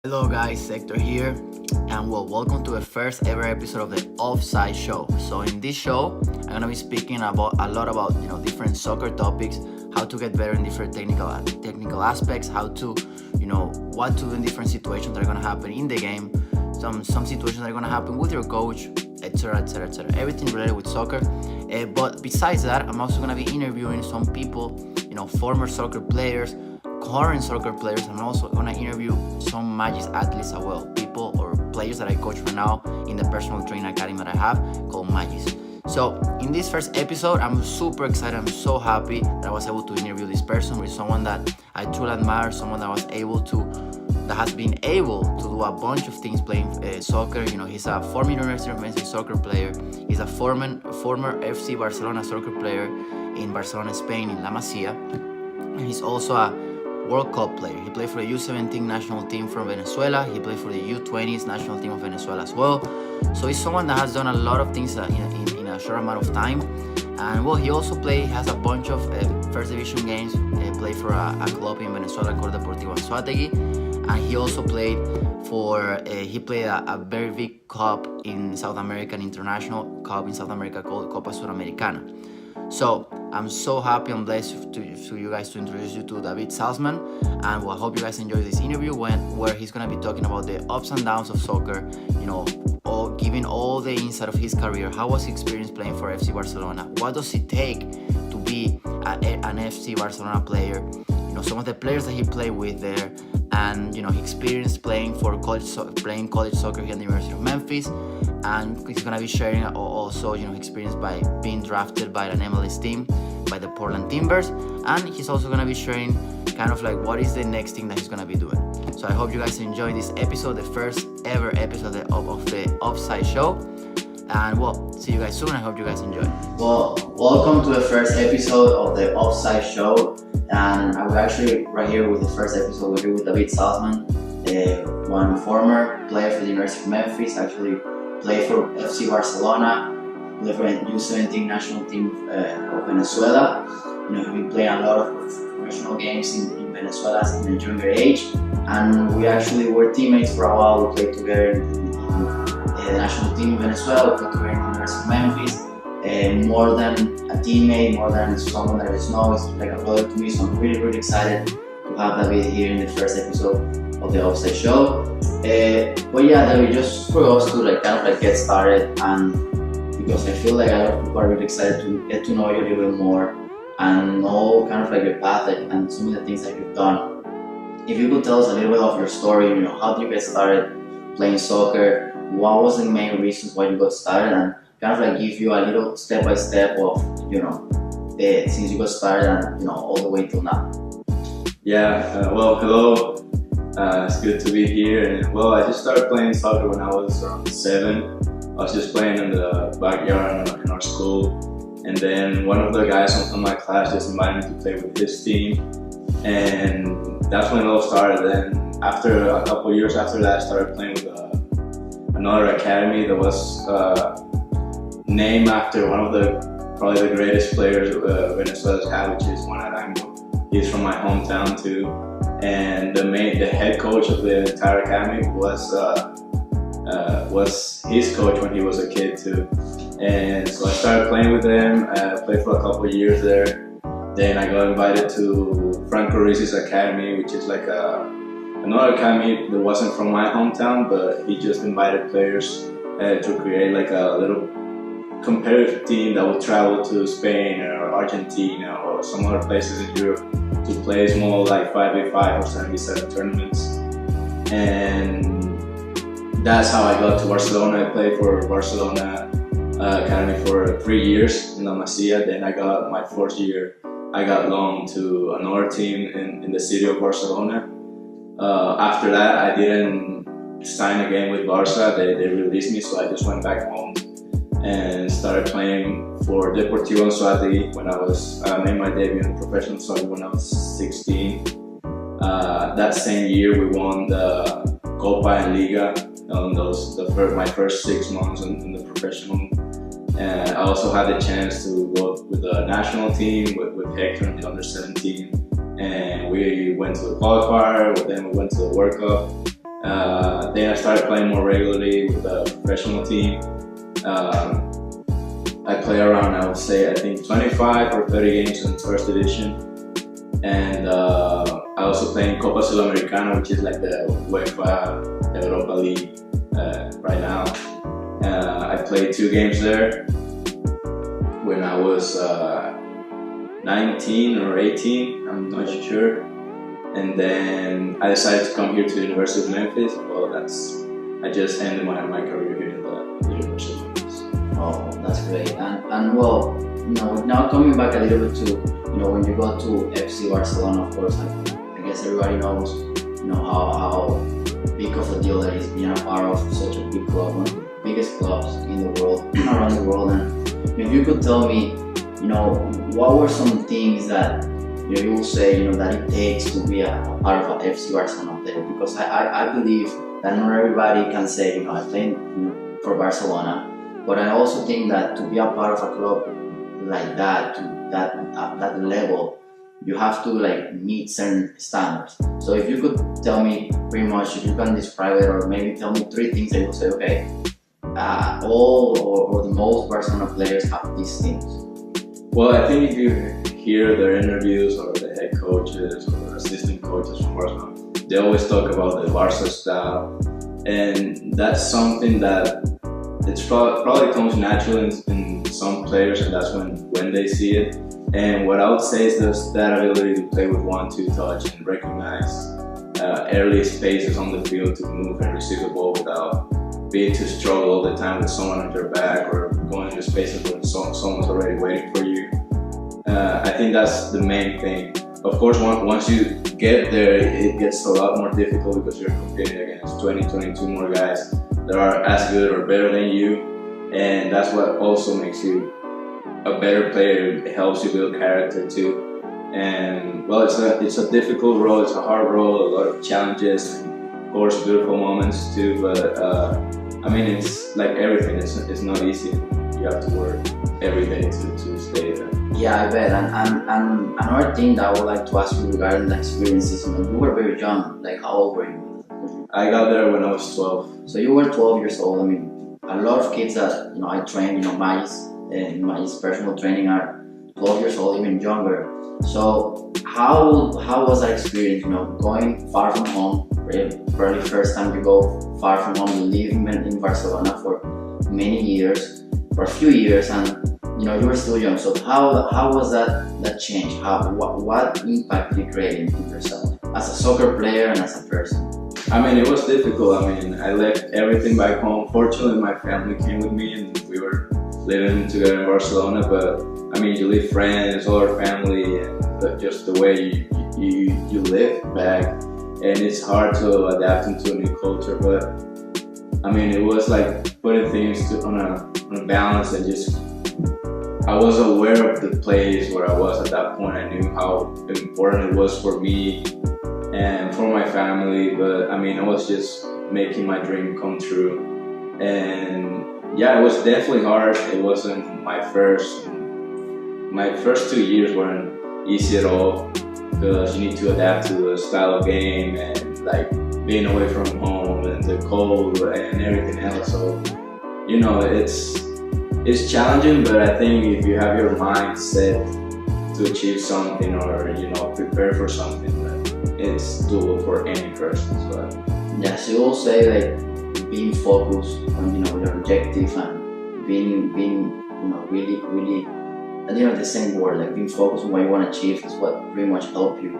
Hello guys, Hector here, and welcome to the first ever episode of the Offside show. So in this show, I'm gonna be speaking about a lot about different soccer topics, how to get better in different technical aspects, how to what to do in different situations that are gonna happen in the game, some situations that are gonna happen with your coach, etc., etc., etc. Everything related with soccer. But besides that, I'm also gonna be interviewing some people, former soccer players, current soccer players. I'm also gonna interview some MAGIS Athletes as well, people or players that I coach right now in the personal training academy that I have called MAGIS. So in this first episode, I'm super excited. I'm so happy that I was able to interview this person with someone that I truly admire, someone that has been able to do a bunch of things playing soccer. He's a former University of Memphis soccer player. He's a former FC Barcelona soccer player in Barcelona, Spain, in La Masia. And he's also a World Cup player. He played for the U17 national team from Venezuela. He played for the U20s national team of Venezuela as well. So he's someone that has done a lot of things in a short amount of time. And he also has a bunch of first division games. Played for a club in Venezuela called Deportivo Anzoátegui. And he also played a very big cup in South America, an international cup in South America called Copa Suramericana. So I'm so happy and blessed to you guys to introduce you to David Zalzman, and I hope you guys enjoy this interview where he's gonna be talking about the ups and downs of soccer, giving all the insight of his career. How was his experience playing for FC Barcelona? What does it take to be an FC Barcelona player? Some of the players that he played with there, and he experienced playing college soccer here at the University of Memphis. And he's gonna be sharing also experience by being drafted by an MLS team, by the Portland Timbers, and he's also gonna be sharing kind of like what is the next thing that he's gonna be doing. So I hope you guys enjoy this episode, the first ever episode of the Offside show. And see you guys soon. I hope you guys enjoy. Welcome to the first episode of the Offside show. And I'm actually right here with the first episode. We're here with David Zalzman, one former player for the University of Memphis. Actually played for FC Barcelona, played for the U17 national team of Venezuela. He's been playing a lot of professional games in Venezuela in a younger age. And we actually were teammates for a while. We played together in the national team in Venezuela. We played together in the University of Memphis. More than a teammate, more than someone that I just know, it's like a brother to me. So I'm really, really excited to have David here in the first episode of the Offside show. David, just for us to get started, and because I feel like a lot of people are really excited to get to know you a little bit more and know kind of like your path and some of the things that you've done. If you could tell us a little bit of your story, how did you get started playing soccer? What was the main reasons why you got started, and kind of like give you a little step by step of since you got started and all the way till now. Hello. It's good to be here. And I just started playing soccer when I was around 7. I was just playing in the backyard in our school, and then one of the guys from my class just invited me to play with his team, and that's when it all started. Then after a couple of years after that, I started playing with another academy that was named after one of probably the greatest players Venezuela's had, which is Juan Arango. He's from my hometown too, and the head coach of the entire academy was his coach when he was a kid too. And so I started playing with him. I played for a couple of years there. Then I got invited to Franco Ruiz's academy, which is like another academy that wasn't from my hometown, but he just invited players to create like a little competitive team that would travel to Spain or Argentina or some other places in Europe to play small like 5v5 or 7v7 tournaments. And that's how I got to Barcelona. I played for Barcelona Academy for 3 years in La Masia. Then I got my fourth year, I got loaned to another team in the city of Barcelona. After that, I didn't sign again with Barca. They released me, so I just went back home and started playing for Deportivo Anzoátegui when I made my debut in professional soccer when I was 16. That same year we won the Copa and Liga on my first 6 months in the professional. And I also had the chance to go with the national team with Hector in the under 17. And we went to the qualifier, then we went to the World Cup. Then I started playing more regularly with the professional team. I play around, I would say, I think 25 or 30 games in first division. And I also play in Copa Sudamericana, which is like the UEFA Europa League right now. I played 2 games there when I was 19 or 18, I'm not sure. And then I decided to come here to the University of Memphis. Well, I just ended my career here in the University of Memphis. Oh, that's great. And well, now coming back a little bit to, when you go to FC Barcelona, of course, I guess everybody knows, how big of a deal that is being a part of such a big club, one of the biggest clubs in the world, around the world. And if you could tell me, what were some things that you will say, that it takes to be a part of an FC Barcelona player? Because I believe that not everybody can say, I played for Barcelona, but I also think that to be a part of a club like that, to that level, you have to meet certain standards. So if you could tell me pretty much, if you can describe it, or maybe tell me 3 things that you say, okay, all or the most Barcelona players have these things. Well, I think if you hear their interviews or the head coaches or assistant coaches from Barcelona, they always talk about the Barca style, and that's something that it's probably comes natural in some players, and that's when they see it. And what I would say is just that ability to play with 1-2 touch and recognize early spaces on the field to move and receive the ball without being to struggle all the time with someone on your back or going into spaces where someone's already waiting for you. I think that's the main thing. Of course, once you get there, it gets a lot more difficult because you're competing against 22 more guys that are as good or better than you, and that's what also makes you a better player. It helps you build character too. And well, it's a difficult role, it's a hard role, a lot of challenges, and of course beautiful moments too, but I mean, it's like everything, it's not easy. You have to work every day to stay there. Yeah, I bet. And another thing that I would like to ask you regarding the experiences, you were very young. Like, how old were you? I got there when I was 12. So you were 12 years old. I mean, a lot of kids that I train, MAGIS personal training are 12 years old, even younger. So how was that experience? Going far from home, probably first time you go far from home, you live in Barcelona for many years, for a few years, and you were still young. So how was that change? What impact did it create in yourself as a soccer player and as a person? I mean, it was difficult. I mean, I left everything back home. Fortunately, my family came with me and we were living together in Barcelona. But I mean, you leave friends or family, and just the way you live back, and it's hard to adapt into a new culture. But I mean, it was like putting things on a balance, and just I was aware of the place where I was at that point. I knew how important it was for me and for my family, but I mean, I was just making my dream come true. And yeah, it was definitely hard. It wasn't my first 2 years weren't easy at all, because you need to adapt to the style of game and like being away from home and the cold and everything else. So it's challenging, but I think if you have your mind set to achieve something or prepare for something, it's doable for any person. So yeah, so you will say being focused on your objective and being really the same word, being focused on what you want to achieve is what pretty much helped you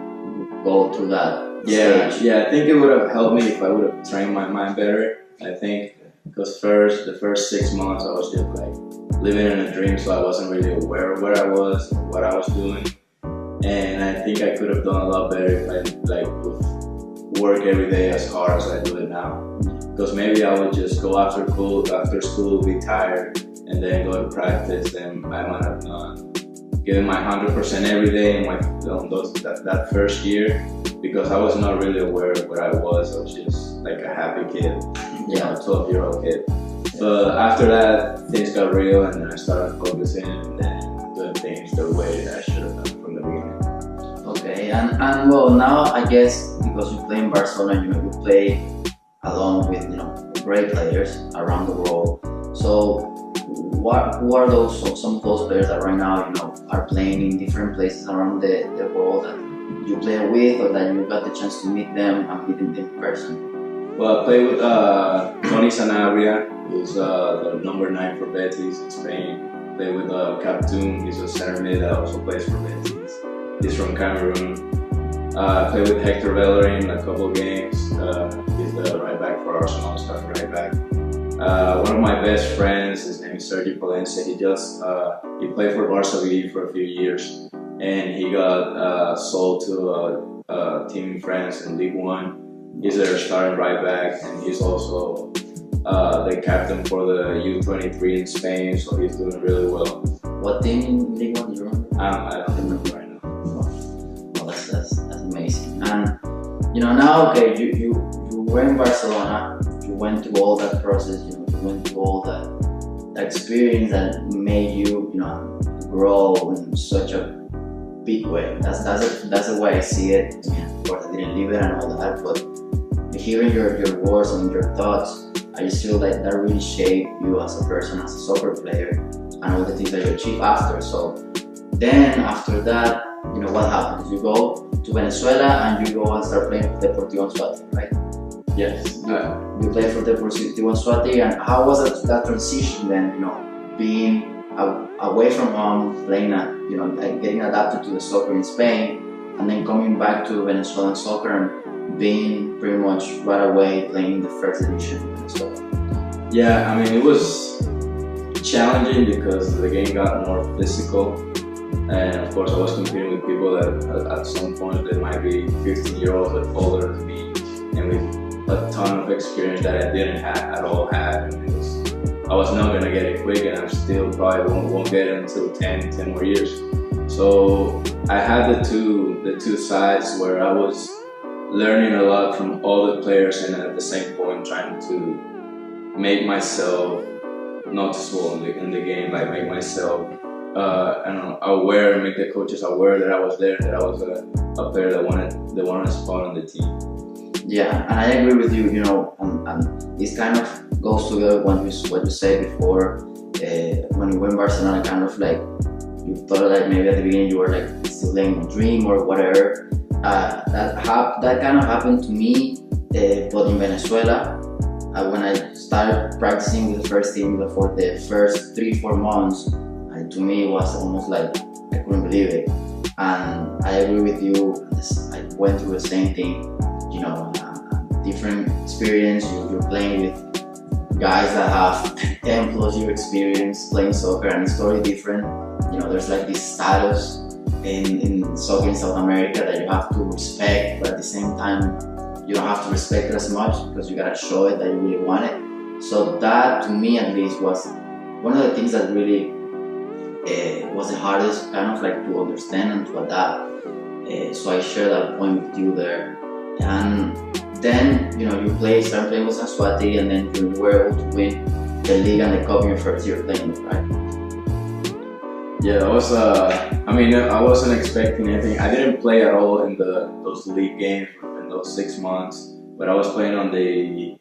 go through that stage. Yeah, I think it would have helped me if I would have trained my mind better. I think because the first 6 months I was just living in a dream, so I wasn't really aware of where I was or what I was doing. And I think I could have done a lot better if I would work every day as hard as I do it now. Because maybe I would just go after school, be tired, and then go to practice. And I might have not given my 100% every day in that first year, because I was not really aware of where I was. I was just like a happy kid, 12-year-old kid. But after that, things got real, and then I started focusing and then doing things the way that I should have done from the beginning. Okay, and well, now I guess because you play in Barcelona, you play along with great players around the world. So who are those some of those players that right now are playing in different places around the world that you play with, or that you got the chance to meet them and meet them in person? Well, I play with Tony Sanabria, who's the number 9 for Betis in Spain. Play with Captoon, he's a center mid that also plays for Betis. He's from Cameroon. Play with Hector Bellerin a couple of games. He's the right back for Arsenal, starting right back. One of my best friends, his name is Sergio Palencia. He played for Barcelona for a few years, and he got sold to a team in France in League One. He's their starting right back, and he's also the captain for the U23 in Spain, so he's doing really well. What team in League One do you remember? I don't remember right now. Well, that's amazing. And now, okay, you were in Barcelona. You went through all that process. You went through all that experience that made you grow in such a big way. That's the way I see it. I mean, of course, I didn't live it and all that, but hearing your words and your thoughts, I just feel like that really shaped you as a person, as a soccer player, and all the things that you achieved after. So then after that, what happens? You go to Venezuela and you go and start playing for Deportivo Anzoátegui, right? Yes. You play for Deportivo Anzoátegui, and how was that transition then? Being away from home, playing getting adapted to the soccer in Spain, and then coming back to Venezuelan soccer and being pretty much right away playing in the first division in Venezuela. Yeah, I mean, it was challenging because the game got more physical, and of course I was competing with people that at some point they might be 15-year-olds older than me, and with a ton of experience that I didn't at all have. And I was not gonna get it quick, and I still probably won't get it until 10 more years. So I had the two sides where I was learning a lot from all the players, and at the same point trying to make myself noticeable in the game, like make myself aware, make the coaches aware that I was there, that I was a player that wanted a spot on the team. Yeah, and I agree with you. And this kind of goes together what you said before. When you went Barcelona, kind of like you thought like maybe at the beginning you were like still living a dream or whatever. That kind of happened to me, but in Venezuela, when I started practicing with the first team for the first 3-4 months, to me it was almost like I couldn't believe it. And I agree with you. I went through the same thing. Different experience. You're playing with guys that have 10 plus year experience playing soccer, and it's totally different. There's like this status in soccer in South America that you have to respect, but at the same time you don't have to respect it as much because you gotta show it that you really want it. So that, to me at least, was one of the things that really was the hardest kind of like to understand and to adapt. So I share that point with you there. And then you started playing with Anzoátegui, and then you were able to win the league and the cup in your first year playing, right? Yeah, I was. I wasn't expecting anything. I didn't play at all in those league games in those 6 months, but I was playing on the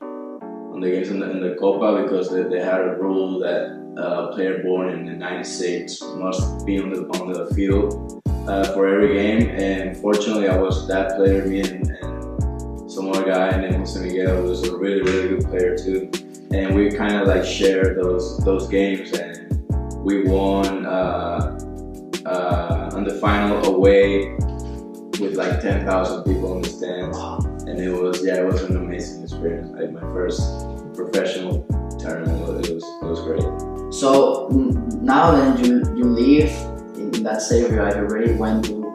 games in the Copa because they had a rule that a player born in the '96 must be on the field for every game. And fortunately, I was that player. Me and some other guy named Jose Miguel, who was a really, really good player too, and we kind of like shared those games, and we won on the final away with like 10,000 people in the stands, and it was an amazing experience. Like my first professional tournament, it was great. So now then you live in that state of your life. You already went to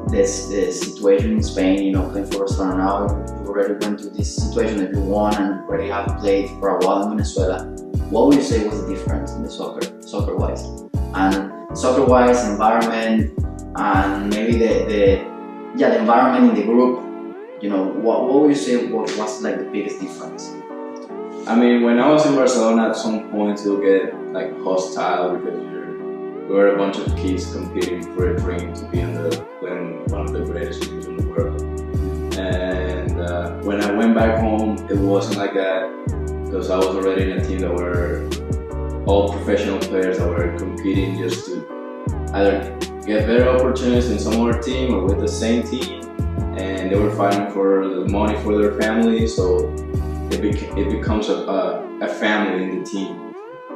this situation in Spain, playing for Barcelona. Now you already went to this situation that you won and already have played for a while in Venezuela. What would you say was the difference in the soccer-wise? And soccer-wise, environment, and maybe the environment in the group. What would you say was like the biggest difference? I mean, when I was in Barcelona, at some point you'll get like hostile because we were a bunch of kids competing for a dream to be playing one of the greatest teams in the world. And when I went back home, it wasn't like that because I was already in a team that were all professional players that were competing just to either get better opportunities in some other team or with the same team, and they were fighting for the money for their family, so it becomes a family in the team.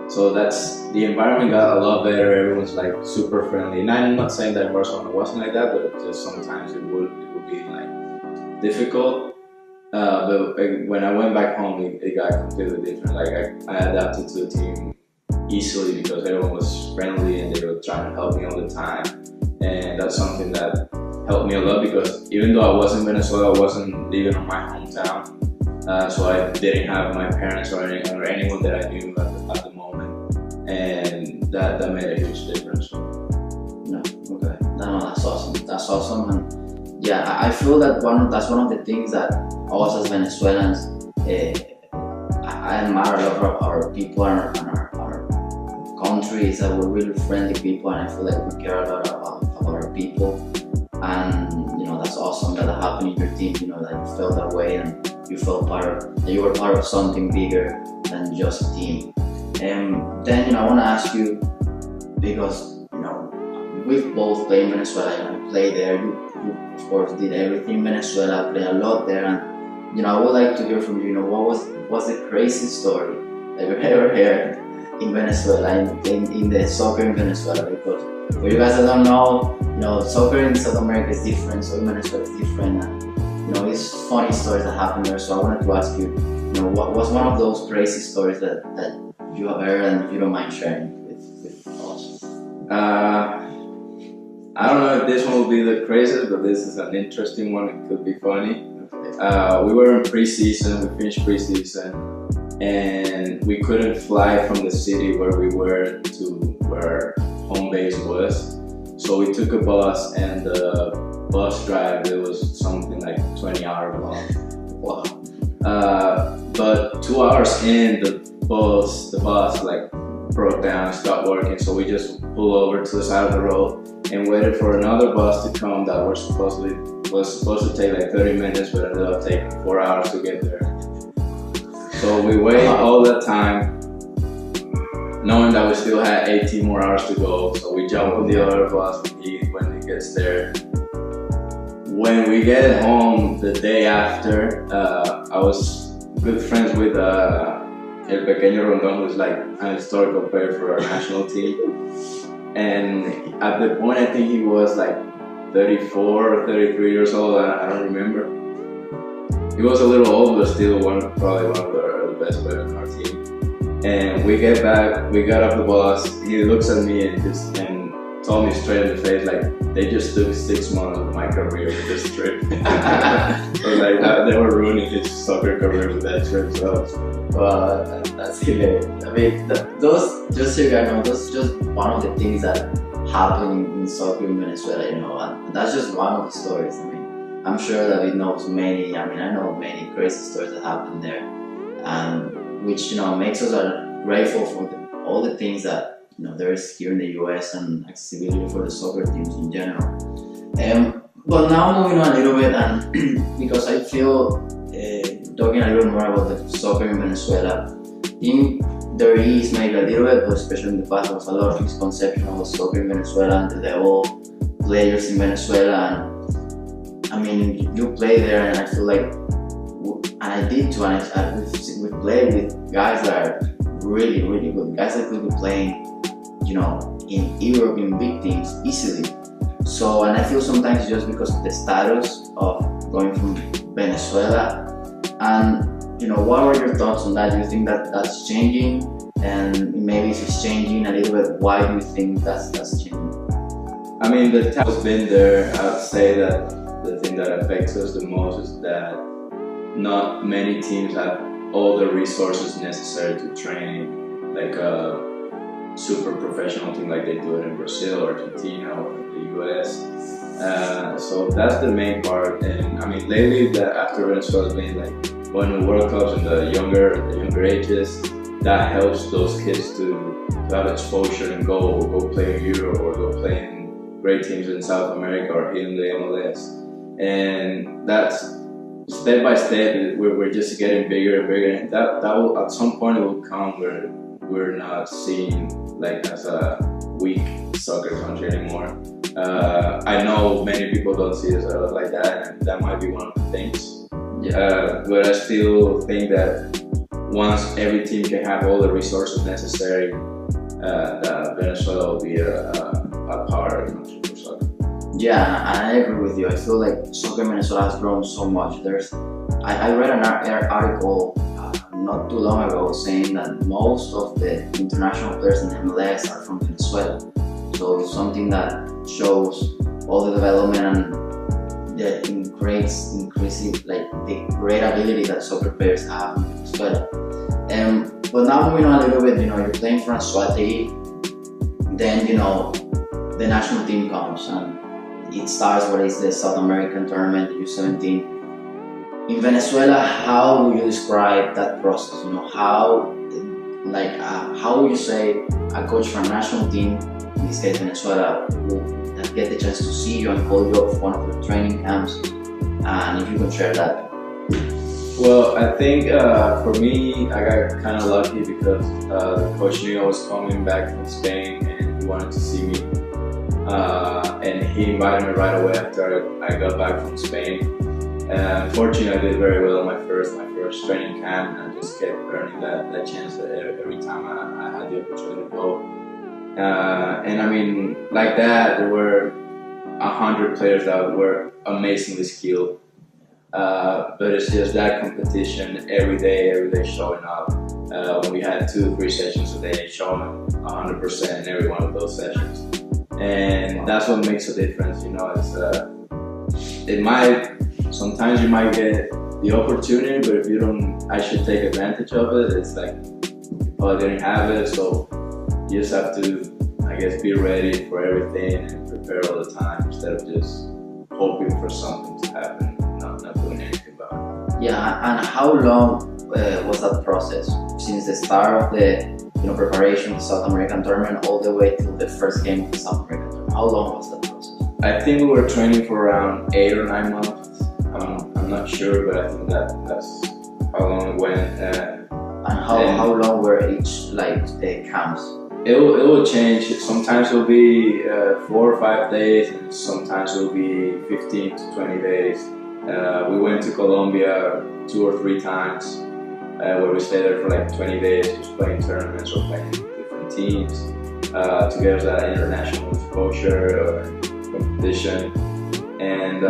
So the environment got a lot better. Everyone's like super friendly, and I'm not saying that Barcelona wasn't like that, but just sometimes it would be like difficult. But when I went back home, it got completely different. Like I adapted to the team easily because everyone was friendly and they were trying to help me all the time, and that's something that helped me a lot because even though I was in Venezuela, I wasn't living in my hometown, so I didn't have my parents or anyone that I knew at the moment, and that made a huge difference. No, okay, no, that's awesome. That's awesome, and yeah, I feel that that's one of the things that us as Venezuelans, I admire a lot of our people and our country is that we're really friendly people, and I feel like we care a lot about our people, and that's awesome that happened in your team. That you felt that way and you felt that you were part of something bigger than just a team. And then I want to ask you, because we've both played in Venezuela. You played there. You of course did everything in Venezuela. Played a lot there, and I would like to hear from you. What's the craziest story that you've ever heard in Venezuela, in the soccer in Venezuela? Because for you guys that don't know, soccer in South America is different, so in Venezuela is different, and it's funny stories that happen there. So I wanted to ask you, what was one of those crazy stories that you have heard and if you don't mind sharing with us? I don't know if this one will be the craziest, but this is an interesting one. It could be funny. We were in preseason, we finished preseason, and we couldn't fly from the city where we were to where home base was. So we took a bus, and the bus drive, it was something like 20 hours long. Wow. But 2 hours in, the bus like broke down, stopped working, so we just pulled over to the side of the road and waited for another bus to come that was supposed to take like 30 minutes, but ended up taking 4 hours to get there. So we waited all that time, knowing that we still had 18 more hours to go. So we jumped on the other bus when it gets there. When we get home the day after, I was good friends with El Pequeño Rondon, who's like an historical player for our national team. And at the point, I think he was like 34 or 33 years old, I don't remember. He was a little old, but still probably one of the best players on our team. And we get back, we got off the bus, he looks at me and told me straight in the face, like, they just took 6 months of my career with this trip. So like, they were ruining his soccer career with that trip. So That's hilarious. I mean, those, just so you guys know, those just one of the things that happen in soccer in Venezuela, and that's just one of the stories. I mean, I'm sure that it knows many. I mean, I know many crazy stories that happen there, which makes us grateful for all the things that there is here in the US and accessibility for the soccer teams in general. But now moving on a little bit, and because I feel talking a little more about the soccer in Venezuela, there is maybe a little bit, but especially in the past, there was a lot of misconception of soccer in Venezuela and the old players in Venezuela. And I mean, you play there, and I feel like, and I did too, and we played with guys that are really, really good, guys that could be playing, in Europe in big teams easily. So, and I feel sometimes just because of the status of going from Venezuela, and what are your thoughts on that? Do you think that that's changing? And maybe if it's changing a little bit, why do you think that's changing? I mean, the time has been there. I would say that the thing that affects us the most is that not many teams have all the resources necessary to train like a super professional team like they do it in Brazil or Argentina or the US. So that's the main part. And I mean, lately, after Venezuela's been like going to World Cups in the younger ages, that helps those kids to have exposure and go play in Europe or go play in great teams in South America or in the MLS. And that's step by step, we're just getting bigger and bigger, and that will, at some point it will come where we're not seen like as a weak soccer country anymore. I know many people don't see us like that, and that might be one of the things. But I still think that once every team can have all the resources necessary, that Venezuela will be a power country for soccer. Yeah, and I agree with you. I feel like soccer in Venezuela has grown so much. I read an article not too long ago saying that most of the international players in MLS are from Venezuela. So it's something that shows all the development and the increasing like the great ability that soccer players have in Venezuela. But now moving on a little bit, you're playing for Anzuategui, then the national team comes and it starts what is the South American tournament, the U17. In Venezuela, how would you describe that process? How would you say a coach for a national team, in this case Venezuela, will get the chance to see you and call you up for one of your training camps? And if you can share that. Well, I think for me, I got kind of lucky because the coach knew I was coming back from Spain and he wanted to see me. And he invited me right away after I got back from Spain. Fortunately, I did very well in my first training camp, and I just kept earning that chance every time I had the opportunity to go. And I mean, like that, there were 100 players that were amazingly skilled. But it's just that competition every day showing up. When we had 2-3 sessions a day, showing 100% in every one of those sessions. And that's what makes a difference, sometimes you might get the opportunity, but if you don't actually take advantage of it, it's like you probably didn't have it, so you just have to, I guess, be ready for everything and prepare all the time instead of just hoping for something to happen and not doing anything about it. Yeah, and how long was that process? Since the start of the preparation of the South American tournament all the way to the first game of the South American tournament. How long was that process? I think we were training for around 8 or 9 months. I'm not sure, but I think that's how long it went. And how long were each the camps? It will change. Sometimes it will be 4 or 5 days, and sometimes it will be 15 to 20 days. We went to Colombia 2 or 3 times. Where we stayed there for like 20 days, just playing tournaments or playing different teams to get us that international exposure or competition. And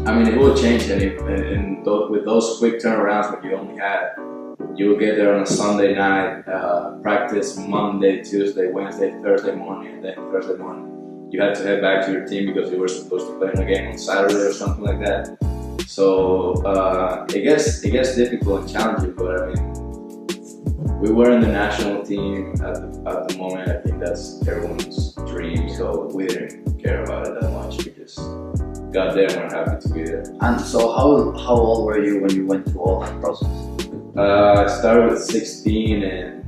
I mean, it will change, and with those quick turnarounds that you will get there on a Sunday night, practice Monday, Tuesday, Wednesday, Thursday morning, and then Thursday morning you had to head back to your team because you were supposed to play in a game on Saturday or something like that. So it gets difficult and challenging, but I mean, we were in the national team at the moment. I think that's everyone's dream, so we didn't care about it that much. We just got there and we're happy to be there. And so how old were you when you went through all that process? I started with 16 and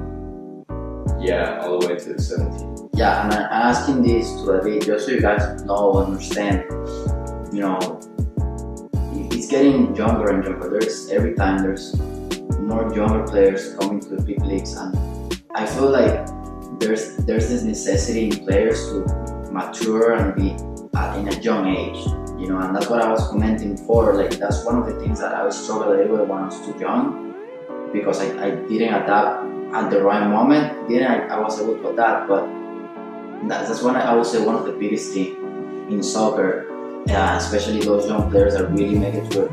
all the way to 17. Yeah, and I'm asking this to David just so you guys know, understand, it's getting younger and younger. Every time there's more younger players coming to the big leagues, and I feel like there's this necessity in players to mature and be in a young age, and that's what I was commenting before. Like that's one of the things that I was struggling a little bit when I was too young, because I didn't adapt at the right moment. Then I was able to adapt, but that's one I would say one of the biggest things in soccer. Especially those young players that really make it to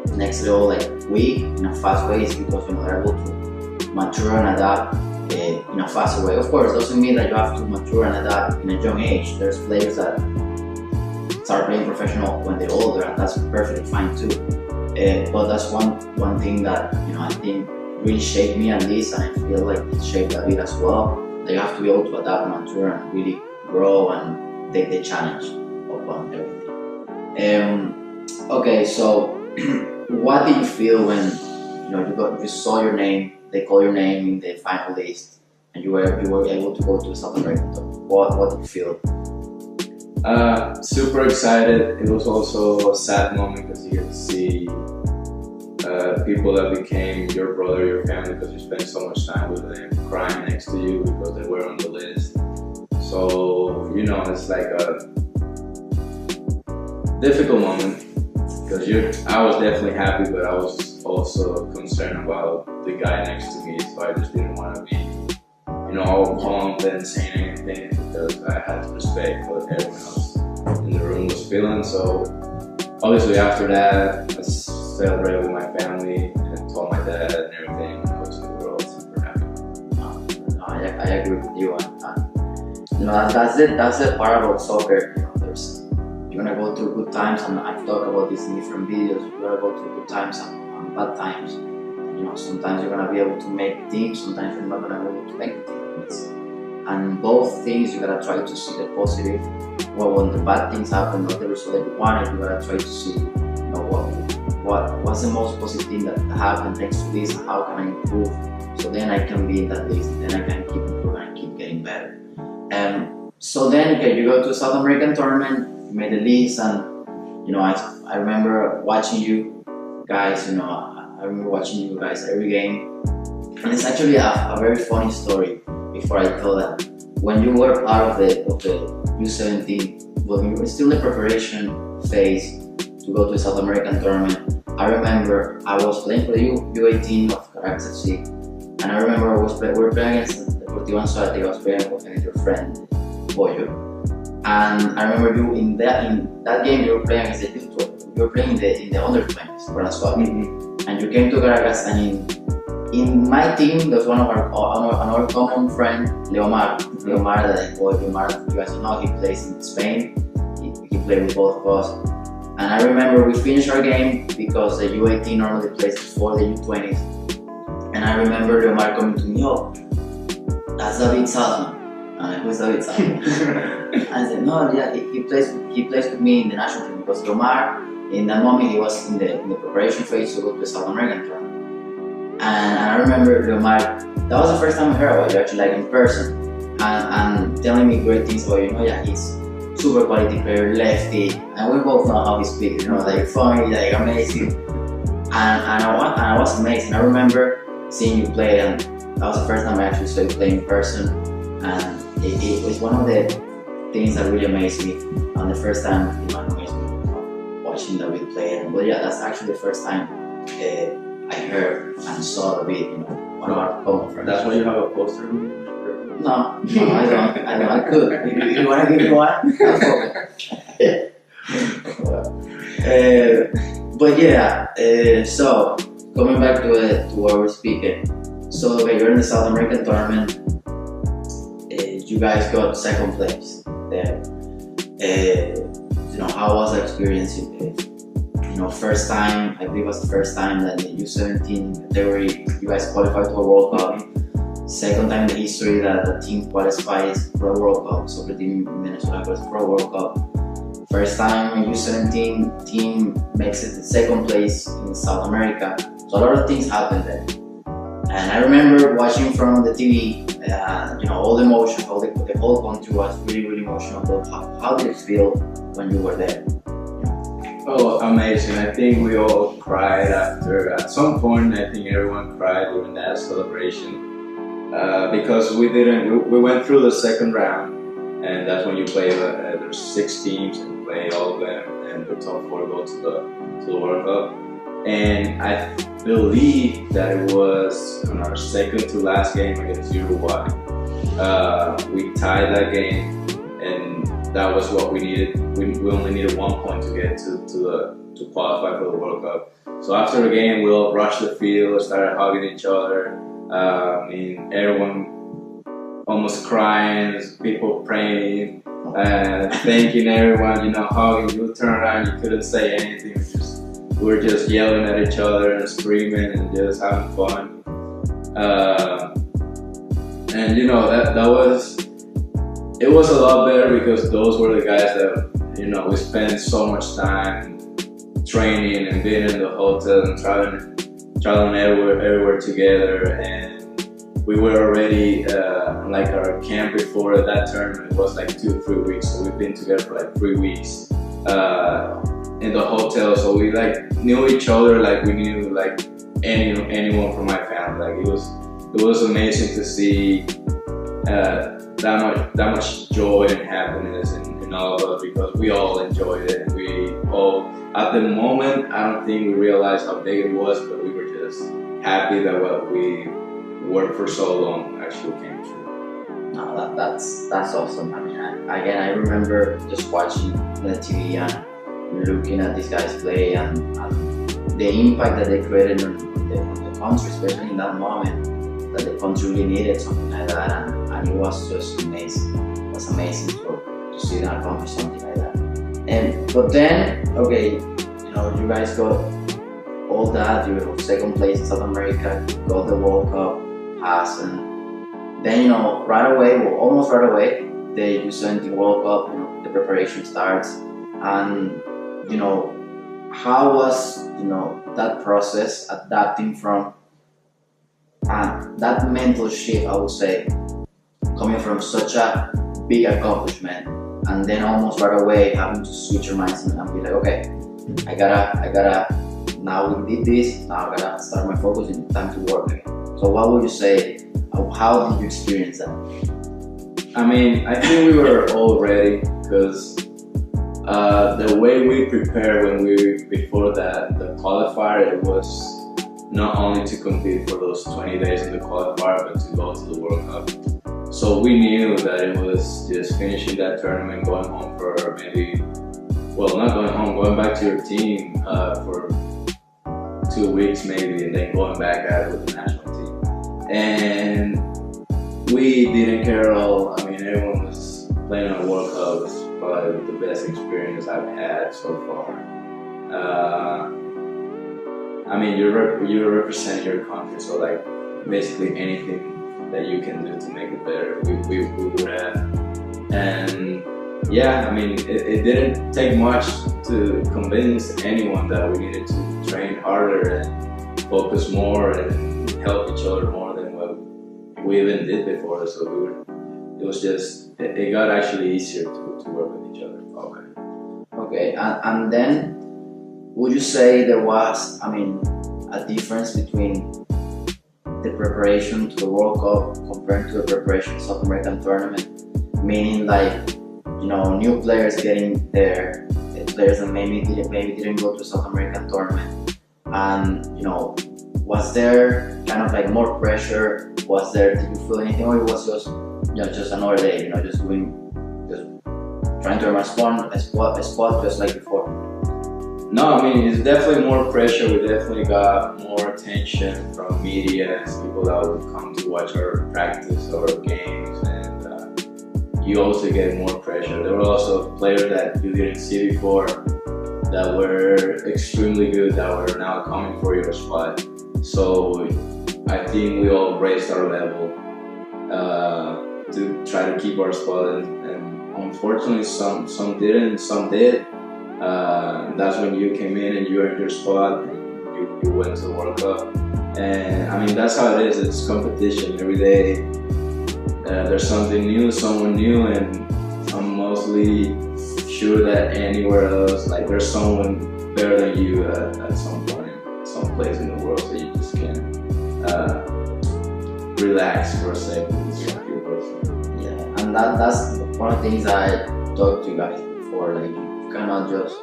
the next level quick in a fast way, is because they're able to mature and adapt in a faster way. Of course, doesn't mean that you have to mature and adapt in a young age. There's players that start playing professional when they're older, and that's perfectly fine too. But that's one thing that I think really shaped me at least, and I feel like it shaped David as well. That you have to be able to adapt, mature, and really grow and take the challenge upon everything. Okay, so what did you feel when you saw your name? They call your name in the final list, and you were able to go to the South American tour. What did you feel? Super excited. It was also a sad moment because you get to see people that became your brother, your family, because you spent so much time with them, crying next to you because they were on the list. So, you know, it's like a difficult moment because I was definitely happy, but I was also concerned about the guy next to me, so I just didn't want to be, you know, all pumped and saying anything because I had to respect what everyone else in the room was feeling. So obviously after that, I celebrated with my family and told my dad and everything, and I was in the world super happy. No, I agree with you, and you know, that's the part about soccer. You know, you're gonna go through good times, and I've talked about this in different videos. You're gonna go through good times and bad times. You know, sometimes you're gonna be able to make teams, sometimes you're not gonna be able to make teams. And both things, you gotta try to see the positive. Well, when the bad things happen, not the result that you wanted, you gotta try to see, you know, what's the most positive thing that happened thanks to this. How can I improve? So then I can be in that list, then I can keep improving and keep getting better. So then, okay, you go to a South American tournament. You made the list, and you know, I remember watching you guys. You know, I remember watching you guys every game, and it's actually a very funny story. Before I tell that, when you were part of the U17, when you were still in the preparation phase to go to a South American tournament, I remember I was playing for the U18 of Caracas FC, and I remember we were playing against the Deportivo Anzoátegui. I was playing against your friend Boyo. And I remember you in that game you were playing as a U12. You were playing in the under 20s for Anzoátegui, and you came to Caracas. And in my team, there's another common friend, Leomar. Leomar, you guys know, he plays in Spain. He played with both of us. And I remember we finished our game because the U18 normally plays before the U20s. And I remember Leomar coming to me, "Oh, that's David Zalzman." Who's David Zalzman? I said, "No, yeah, he plays with me in the national team," because Leomar, in that moment, he was in the preparation phase to go to the South American tournament. And I remember Leomar, that was the first time I heard about you actually, like in person, and telling me great things about you. You know, yeah, he's super quality player, lefty, and we both know how he speaks. You know, like funny, like amazing. And I was amazed. And I remember seeing you play, and that was the first time I actually saw you play in person. And it was one of the things that really amazed me. And the first time, you know, it amazed me watching David play. And well, yeah, that's actually the first time I heard and saw David, you know, one of our common friends. That's why you have a poster of me? No, I don't. I could. If you want to give me one, but yeah, so coming back to what we're speaking. So okay, you're in the South American tournament. You guys got second place there. You know, how was the experience? You know, first time, I believe it was the first time that the U17 category you guys qualified to a World Cup. Second time in the history that the team qualifies for a World Cup. So the team in Venezuela qualifies for a World Cup. First time U17 team makes it the second place in South America. So a lot of things happened there. And I remember watching from the TV, you know, all the emotion, the whole country was really, really emotional. But how did it feel when you were there? Oh, amazing. I think we all cried after, at some point, I think everyone cried during that celebration. Because we went through the second round, and that's when you play, there's 6 teams, and you play all of them, and the top 4 go to the World Cup. And I believe that it was on our second to last game against Uruguay. We tied that game, and that was what we needed. We only needed 1 point to get to qualify for the World Cup. So after the game, we all rushed the field, started hugging each other. I mean, everyone almost crying, people praying, thanking everyone, you know, hugging. You would turn around, you couldn't say anything. We were just yelling at each other and screaming and just having fun. And you know, it was a lot better because those were the guys that, you know, we spent so much time training and being in the hotel and traveling everywhere together. And we were already like our camp before that tournament was like 2 or 3 weeks. So we've been together for like 3 weeks in the hotel. So we like knew each other like we knew like anyone from my family. Like it was amazing to see that much joy and happiness in all of us, because we all enjoyed it. And we all, at the moment, I don't think we realized how big it was, but we were just happy that what we worked for so long actually came true. No, that's awesome. I mean, I remember just watching the TV and looking at these guys play, and the impact that they created on the country, especially in that moment, that the country really needed something like that, and it was just amazing. It was amazing to see them accomplish something like that. But then, okay, you know, you guys got all that. You were second place in South America, got the World Cup pass, and then, you know, right away, well, almost right away, the U17 World Cup, you know, the preparation starts, and you know, how was, you know, that process adapting from that mental shift, I would say, coming from such a big accomplishment, and then almost right away having to switch your mindset and be like, okay, I gotta, now we did this, now I gotta start my focus and time to work again. So what would you say, how did you experience that? I mean, I think we were all ready, because the way we prepared before the qualifier, it was not only to compete for those 20 days in the qualifier, but to go to the World Cup. So we knew that it was just finishing that tournament, going home for maybe, well, not going home, going back to your team for 2 weeks maybe, and then going back out with the national team. And we didn't care at all. I mean, everyone was playing on a World Cup. It was probably the best experience I've had so far. I mean, you represent your country, so like basically anything that you can do to make it better, we would have. And yeah, I mean, it didn't take much to convince anyone that we needed to train harder and focus more and help each other more than what we even did before. So it got actually easier to work with each other. Okay, and then would you say there was, I mean, a difference between the preparation to the World Cup compared to the preparation to the South American tournament? Meaning, like, you know, new players getting there, players that maybe didn't go to the South American tournament, and you know, was there kind of like more pressure? Did you feel anything, or it was just, you know, just another day, you know, just trying to earn a spot just like before? No, I mean, it's definitely more pressure. We definitely got more attention from media and people that would come to watch our practice or games, and you also get more pressure. There were also players that you didn't see before that were extremely good that were now coming for your spot. So I think we all raised our level to try to keep our spot, and unfortunately some didn't, some did. That's when you came in and you earned your spot and you went to the World Cup. And I mean, that's how it is. It's competition every day. There's something new, someone new, and I'm mostly sure that anywhere else, like, there's someone better than you at some point, some place in the world, so you just can't relax for a second. Yeah, and that's one of the things I talked to you guys before. Like, you cannot just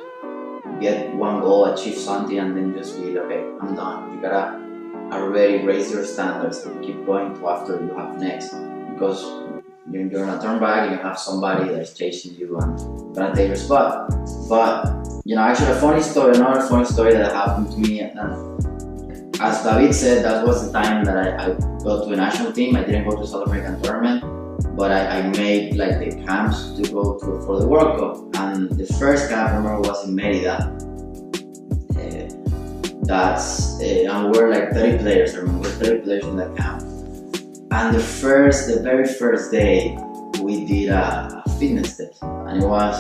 get one goal, achieve something, and then just be like, okay, I'm done. You gotta already raise your standards and keep going to after you have next, because you're gonna turn back and you have somebody that's chasing you and gonna take your spot. But you know, actually, another funny story that happened to me, and as David said, that was the time that I got to a national team. I didn't go to South American tournament, but I made like the camps to go for the World Cup. And the first camp I remember was in Merida. And we're like 30 players. I remember 30 players in that camp. And the very first day, we did a fitness test, and it was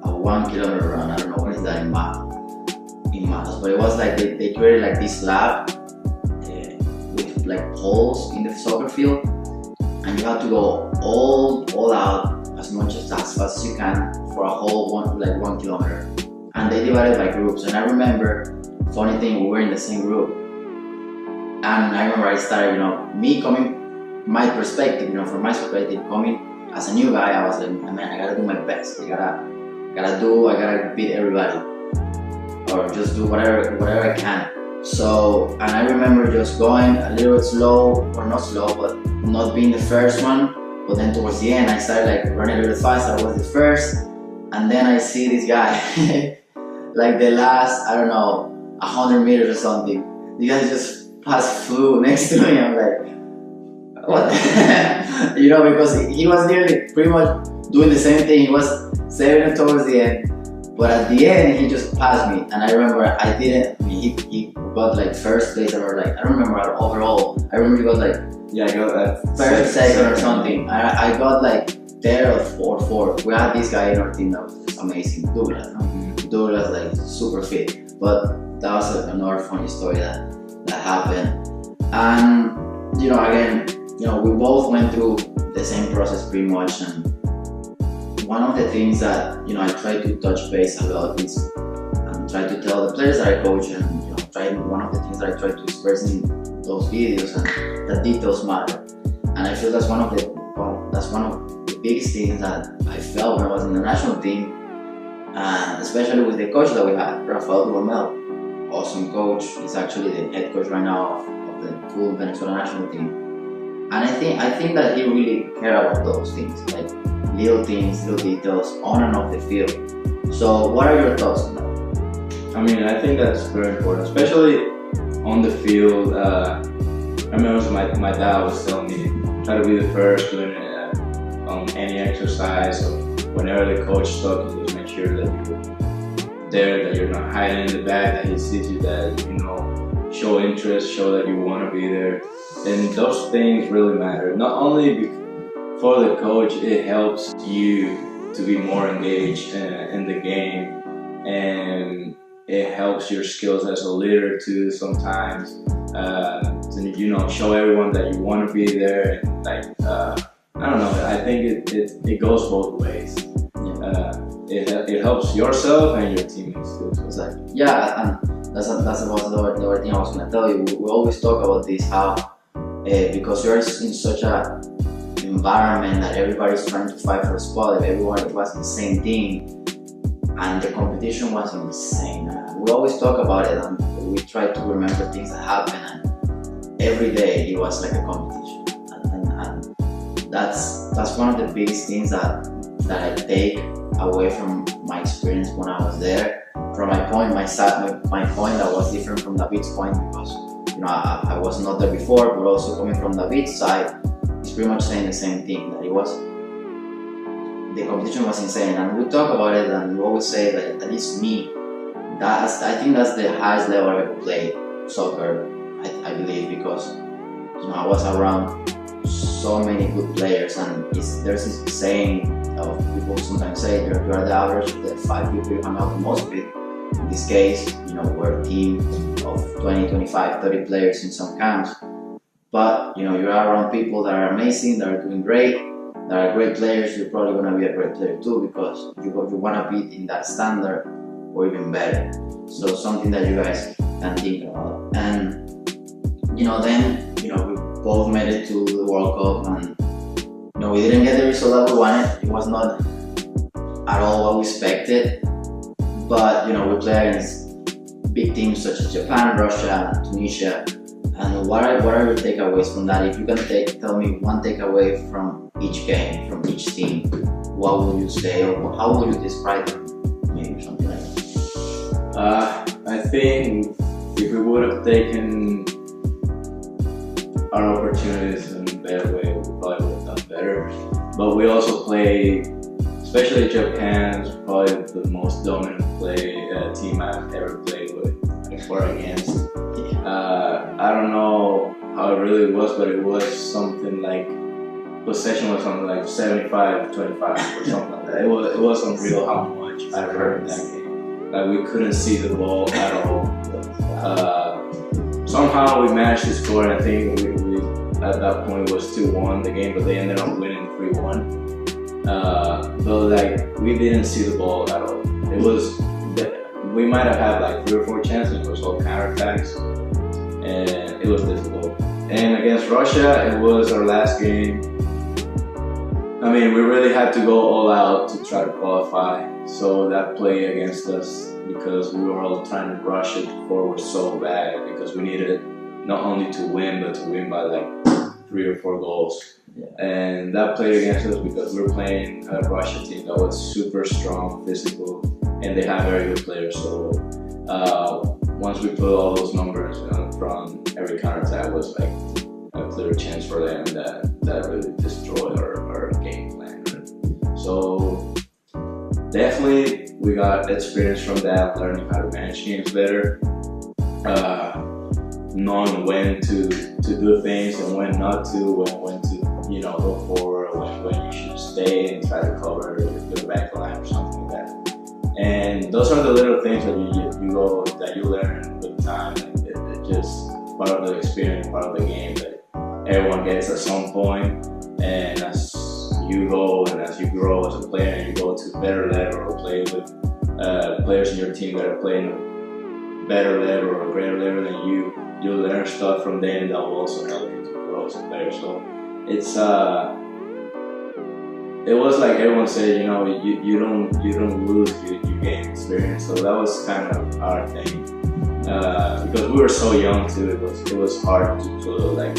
a 1 kilometer run. I don't know what is that in miles, but it was like they created like this lab with like poles in the soccer field, and you have to go all out as much as fast as you can for a whole 1 kilometer. And they divided by groups. And I remember, funny thing, we were in the same group. And I remember I started, me coming, my perspective, from my perspective, coming as a new guy, I was like, man, I gotta do my best. I gotta beat everybody, or just do whatever I can. So, and I remember just going a little bit slow, or not slow, but not being the first one. But then towards the end, I started like running a little fast. I was the first, and then I see this guy, like the last, I don't know, 100 meters or something. The guy just flew next to me. I'm like, what? Because he was nearly pretty much doing the same thing. He was saving it towards the end. But at the end, he just passed me, and I remember he got like first place, or like, I don't remember overall. I remember he got like, I got that first, second or something. I got like third or fourth. We had this guy in our team that was just amazing, Douglas. Douglas, like super fit. But that was another funny story that happened. And again, we both went through the same process pretty much. And one of the things that I try to touch base a lot is try to tell the players that I coach, and one of the things that I try to express in those videos, and that details matter. And I feel that's one of the biggest things that I felt when I was in the national team, especially with the coach that we had, Rafael Dudamel, awesome coach. He's actually the head coach right now of the full Venezuela national team. And I think that he really cared about those things, like little things, little details on and off the field. So what are your thoughts on that? I mean, I think that's very important, especially on the field. I remember my dad was telling me, try to be the first doing it on any exercise, or whenever the coach talks, just make sure that you're there, that you're not hiding in the back, that he sees you, that show interest, show that you want to be there. And those things really matter. Not only for the coach, it helps you to be more engaged in the game, and it helps your skills as a leader too sometimes, to show everyone that you want to be there. And like, I don't know, I think it goes both ways. It helps yourself and your teammates too. So it's like, and that's about the other thing I was gonna tell you. We always talk about this, how because you're in such a environment that everybody's trying to fight for a spot. If everyone was the same team, and the competition was insane. We always talk about it, and we try to remember things that happened, and every day it was like a competition. And that's one of the biggest things that I take away from my experience when I was there. From my point that was different from David's point, because I was not there before, but also coming from David's side, he's pretty much saying the same thing, that the competition was insane. And we talk about it, and we always say that at least me, I think that's the highest level I ever played soccer, I believe, because I was around so many good players, and there's this saying of people sometimes say you are the average of the 5 people you hang out the most with. In this case, we're a team of 20, 25, 30 players in some camps, but you're around people that are amazing, that are doing great, that are great players. You're probably going to be a great player too, because you want to be in that standard or even better. So something that you guys can think about. And then we both made it to the World Cup, and we didn't get the result that we wanted. It was not at all what we expected, but we play against big teams such as Japan, Russia, Tunisia. And what are your takeaways from that? If you can tell me one takeaway from each game, from each team, what would you say, or how would you describe them? Maybe something like that. I think if we would have taken our opportunities in a better way, we probably would have done better. But we also played, especially Japan's probably the most dominant team I've ever played with or against. I don't know how it really was, but it was something like, possession was something like 75-25 or something like that. It was unreal how much I heard in that game. Like, we couldn't see the ball at all. somehow we managed to score, and I think we at that point was 2-1 the game, but they ended up winning 3-1. But like we didn't see the ball at all. It was we might have had like 3 or 4 chances. It was all counterattacks, and it was difficult. And against Russia, it was our last game. I mean, we really had to go all out to try to qualify. So that played against us because we were all trying to rush it forward so bad because we needed not only to win, but to win by like 3 or 4 goals. Yeah. And that played against us because we were playing a Russia team that was super strong, physical, and they have very good players. So once we put all those numbers from every counterattack, was like a clear chance for them that really destroyed our game plan. Right? So definitely we got experience from that, learning how to manage games better, knowing when to do things and when not to, when to go forward, when you should stay and try to cover your back line or something like that. And those are the little things that you learn with time. It's just part of the experience, part of the game that everyone gets at some point. And as you go and as you grow as a player and you go to better level or play with players in your team that are playing better level or greater level than you learn stuff from them that will also help you to grow as a player. So it was like everyone said, you don't lose, you gain experience. So that was kind of our thing, because we were so young too. It was hard to feel like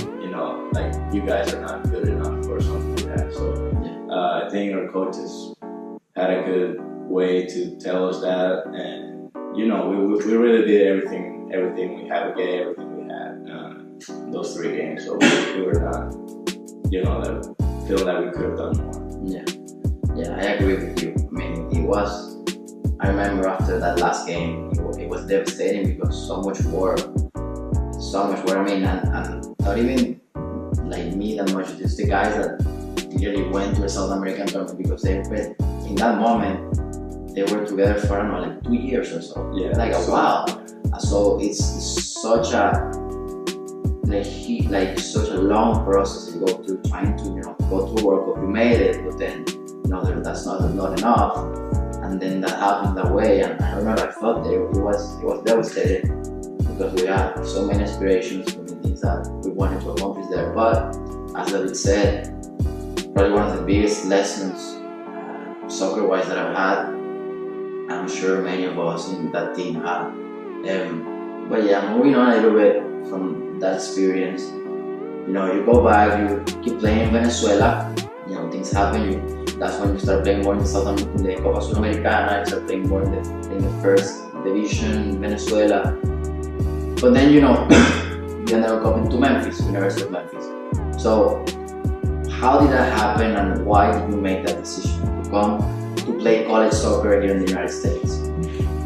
you guys are not good enough or something like that. So I think our coaches had a good way to tell us that, and we really did everything we had to get, everything we had those 3 games. So we were not feeling that we could have done more. Yeah, I agree with you. I mean, I remember after that last game, it was devastating because so much work. I mean, and not even like me that much, just the guys that really went to a South American tournament because in that moment, they were together for, I don't know, like 2 years or so. Yeah. Like a while. So it's such a such a long process you go through trying to go to World Cup. You made it, but then that's not enough, and then that happened that way. And I remember I felt that it was devastating because we had so many aspirations, so many things that we wanted to accomplish there. But as David said, probably one of the biggest lessons soccer-wise that I've had. I'm sure many of us in that team had. But yeah, moving on a little bit from that experience, you go back, you keep playing in Venezuela, things happen, that's when you start playing more in the Copa Sudamericana, you start playing more in the first division in Venezuela. But then, you ended up coming to Memphis, University of Memphis. So how did that happen, and why did you make that decision to come to play college soccer here in the United States?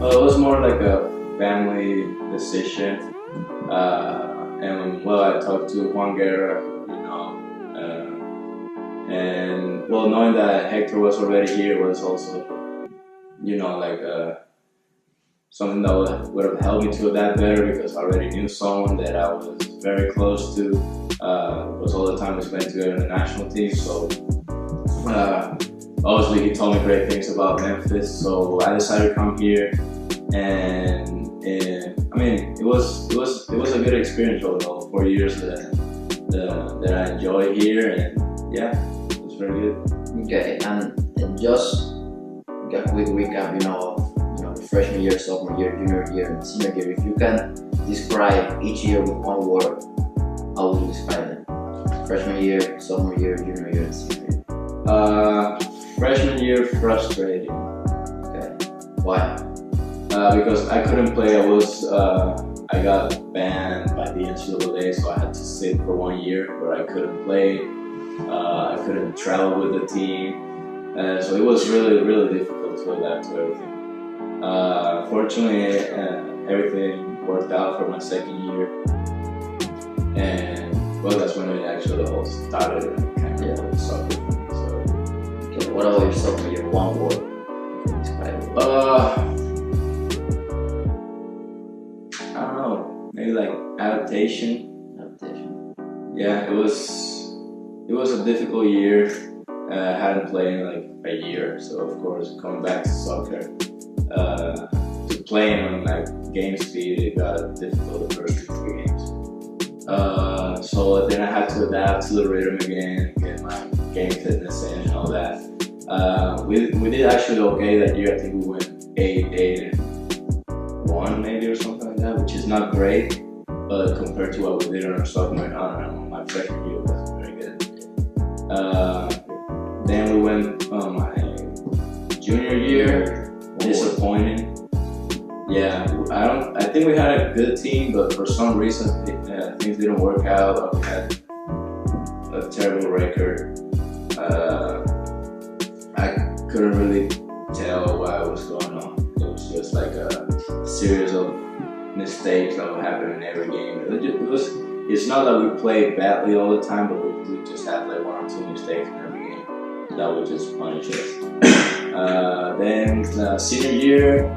Well, it was more like a family decision. And I talked to Juan Guerra, and knowing that Hector was already here was also, something that would have helped me to adapt better because I already knew someone that I was very close to. Was all the time we spent together in the national team. So obviously he told me great things about Memphis. So I decided to come here, and I mean, it was a good experience overall. 4 years that I enjoyed here, and yeah, it was very good. Okay, and just a quick recap, of freshman year, sophomore year, junior year, and senior year. If you can describe each year with one word, how would you describe them? Freshman year, sophomore year, junior year, and senior year. Freshman year, frustrating. Okay, why? Because I couldn't play. I got banned by the NCAA, so I had to sit for 1 year where I couldn't play. I couldn't travel with the team, so it was really, really difficult to adapt to everything. Fortunately, everything worked out for my second year, and that's when it actually all started and kind of soccer for me. So, okay, what about your sophomore year? One word you can describe it. I don't know, maybe like adaptation. Adaptation. Yeah, it was a difficult year. I hadn't played in like a year, so of course coming back to soccer, to playing on like game speed, it got difficult the first 3 games. So then I had to adapt to the rhythm again, get my game fitness in and all that. We did actually okay that year. I think we went 8-1 maybe or something like that, which is not great, but compared to what we did on our sophomore, my freshman year was very good. Then we went my junior year, disappointing. Yeah, I think we had a good team, but for some reason things didn't work out. We had a terrible record. I couldn't really tell what was going on. It was just like a series of mistakes that would happen in every game. It's not that we played badly all the time, but we just had like 1 or 2 mistakes in every game that would just punish us. Then senior year,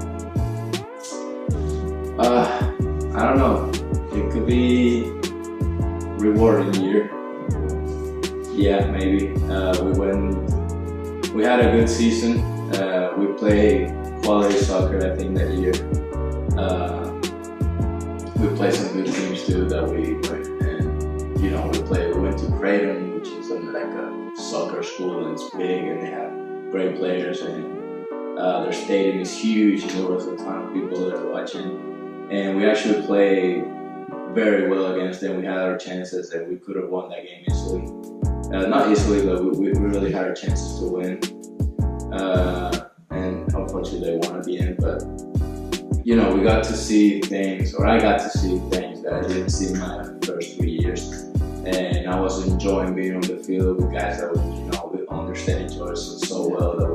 I don't know. It could be rewarding year. Yeah, maybe. We had a good season. We played quality soccer, I think, that year. We played some good teams too that we went, and we went to Creighton, which is like a soccer school, and it's big, and they have great players, and their stadium is huge, and there was a ton of people there watching, and we actually played very well against them. We had our chances, and we could have won that game easily. Not easily, but we really had our chances to win. And unfortunately they won at the end, but we got to see things, or I got to see things that I didn't see in my first 3 years. And I was enjoying being on the field with guys that we understand each other so well that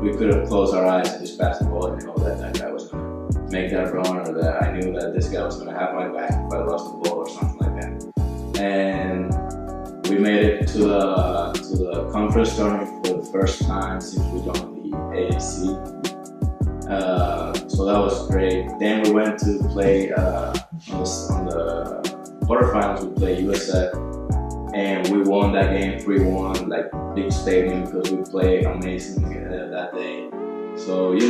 we could have closed our eyes and just passed the ball and know that guy was gonna make that run, or that I knew that this guy was gonna have my back if I lost the ball or something like that. And we made it to the conference tournament for the first time since we joined the AAC. So that was great. Then we went to play on the quarterfinals. We played USF, and we won that game 3-1, like big stadium, because we played amazing that day. So it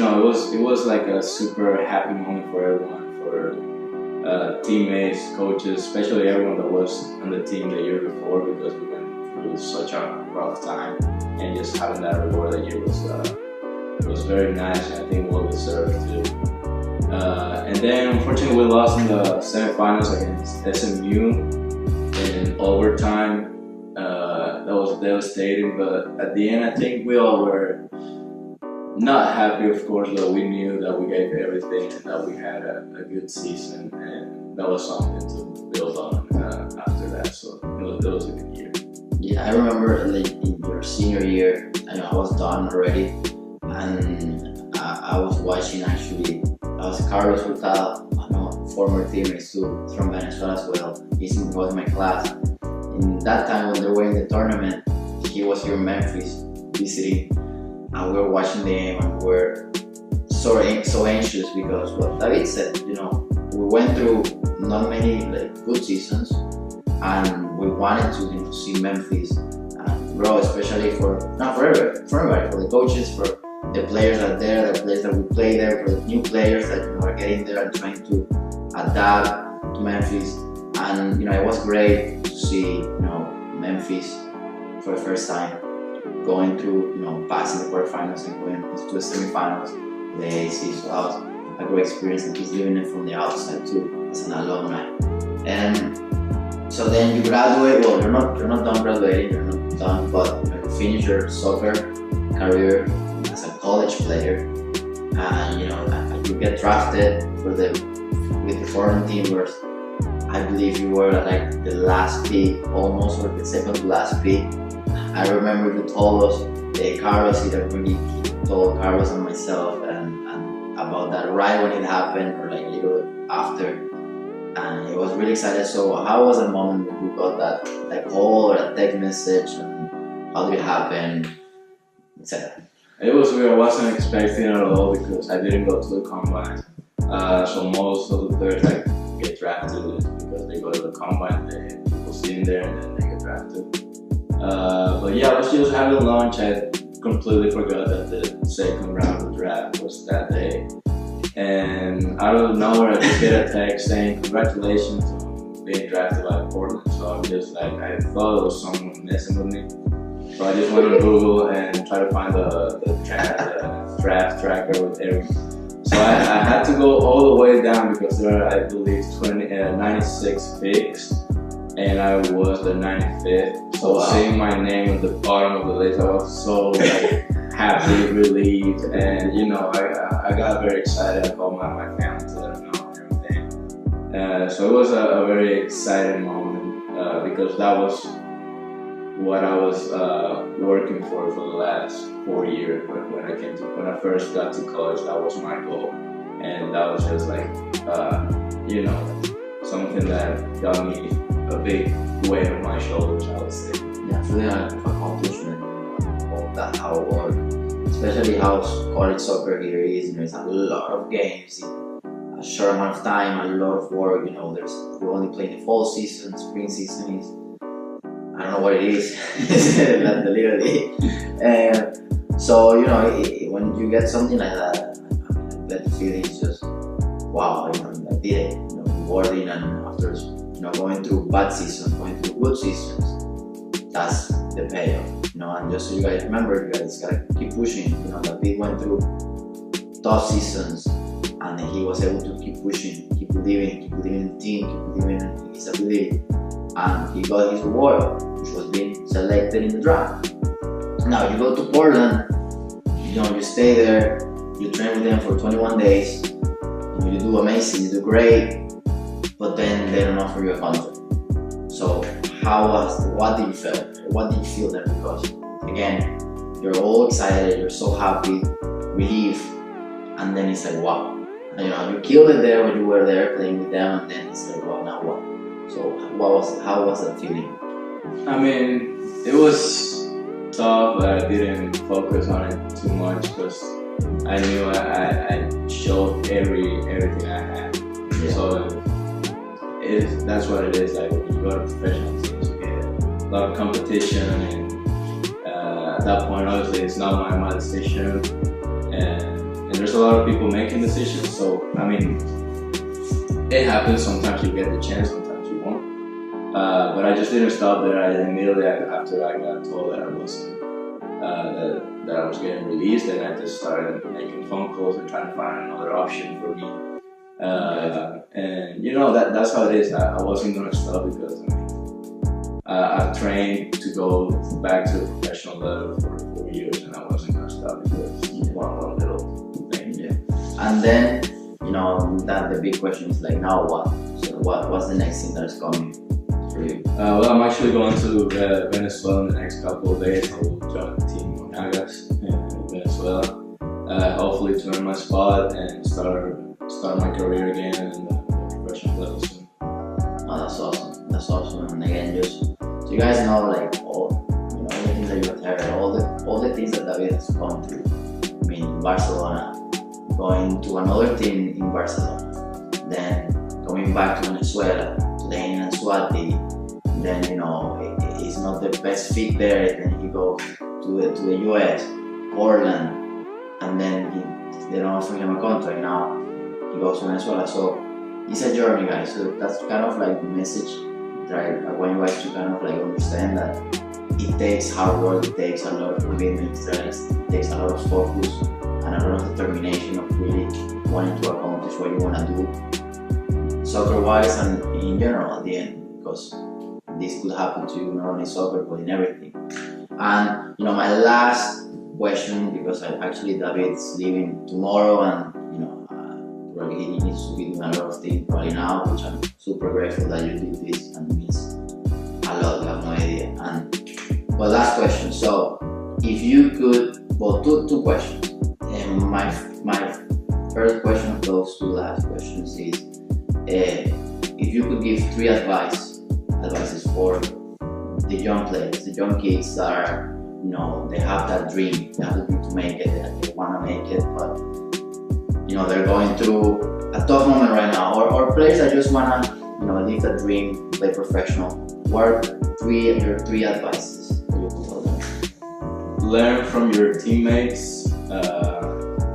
was like a super happy moment for everyone, for teammates, coaches, especially everyone that was on the team the year before, because we went through such a rough time, and just having that reward that year was very nice, and I think well deserved too. And then unfortunately we lost in the semifinals against SMU in overtime. That was devastating, but at the end I think we all were not happy, of course, but we knew that we gave everything and that we had a good season, and that was something to build on after that. So it was a good year. Yeah, I remember like in your senior year, I was done already, and I was watching actually. I was Carlos Hurtado, former teammate too, from Venezuela as well. He was in my class. In that time when they were in the tournament, he was here in Memphis visiting, and we were watching the game, and we were so anxious because what David said, we went through not many good seasons, and we wanted to see Memphis grow, especially for everybody, for the coaches, for the players that are there, the players that we play there, for the new players that are getting there and trying to adapt to Memphis. And it was great to see Memphis for the first time going through, passing the quarterfinals and going to the semifinals in the AAC. So that was a great experience, and he's living it from the outside too as an alumni. And so then you graduate. Well, you're not done graduating, you're not done, but you finish your soccer career as a college player, and you get drafted with the foreign team, where I believe you were like the last pick, almost, or the second to last pick. I remember you told us, Carlos, he told Carlos and myself, and about that right when it happened, or like a little after, and he was really excited. So how was the moment when you got that call or a text message, and how did it happen, etc.? It was weird. I wasn't expecting it at all because I didn't go to the combine. So most of the players get drafted is because they go to the combine, they people sitting there, and then they get drafted. But yeah, I was just having lunch. I completely forgot that the second round of the draft was that day. And out of nowhere, I just get a text saying, "Congratulations on being drafted by Portland." So I'm just like, I thought it was someone messing with me. So I just went on Google and tried to find the draft tracker with everything. So I had to go all the way down because there are, I believe, 96 picks, and I was the 95th. So seeing my name at the bottom of the list, I was so like happy, relieved, and you know, I got very excited. I called my family to let them know and everything. So it was a very exciting moment because that was what I was working for the last 4 years. When I first got to college, that was my goal, and that was just like you know, something that got me a big weight on my shoulders, I would say. Yeah, feeling an accomplishment of that hard work, especially how college soccer here is. You know, it's a lot of games in a short amount of time, a lot of work. You know, we only play the fall season, spring season is, I don't know what it is, literally. So you know, when you get something like that, that feeling is just wow. You know, I did it. You know, rewarding, and after going through bad seasons, going through good seasons, that's the payoff. You know, and just so you guys remember, you guys gotta keep pushing. You know, David went through tough seasons, and he was able to keep pushing, keep believing in the team, keep believing in his ability, and he got his reward, which was being selected in the draft. Now you go to Portland, you know, you stay there, you train with them for 21 days, you do amazing, you do great, but then they don't offer you a contract. So what did you feel? What did you feel then? Because again, you're all excited, you're so happy, relief, and then it's like wow. And, you know, you killed it there when you were there playing with them, and then it's like wow, now what? So how was that feeling? I mean, it was tough, but I didn't focus on it too much because I knew I showed everything I had. Yeah. So that's what it is. Like when you go to professional teams, you get a lot of competition, and at that point, obviously, it's not my decision, and there's a lot of people making decisions. So I mean, it happens. Sometimes you get the chance, sometimes you won't. But I just didn't stop there. I immediately after I got told that I wasn't that I was getting released, and I just started making phone calls and trying to find another option for me. And you know, that's how it is. I wasn't gonna stop because I mean, I've trained to go back to the professional level for 4 years, and I wasn't gonna stop because one little thing. Yeah. And then, you know, that the big question is like, now what? So what's the next thing that's coming for you? Well, I'm actually going to Venezuela in the next couple of days. I will join the team MAGIS in Venezuela. Hopefully to earn my spot and start my career again in the professional level soon. Oh, that's awesome. That's awesome. And again, just so you guys know, like all the things that you have heard, all the things that David has gone through. I mean, Barcelona, going to another team in Barcelona, then coming back to Venezuela, playing in Swati, then you know he's not the best fit there. Then he goes to the US, Portland, and then they don't offer him a contract. Now he goes to Venezuela. So it's a journey, guys. So that's kind of like the message, right? I want you guys to kind of like understand that it takes hard work, it takes a lot of commitment, it takes a lot of focus and a lot of determination of really wanting to accomplish what you want to do, soccer-wise and in general at the end, because this could happen to you not only soccer but in everything. And you know, my last question, because David's leaving tomorrow, and you know, probably he needs to be doing a lot of things probably now, which I'm super grateful that you did this, and it means a lot. You have no idea. And well, last question. So, if you could, well, two questions. And my first question of those two last questions is, if you could give three advices for the young players, the young kids that are, you know, they have that dream, they have the dream to make it, they want to make it, but you know, they're going through a tough moment right now, or players that just wanna, live the dream, play professional, what are your three advices that you would tell them? Learn from your teammates,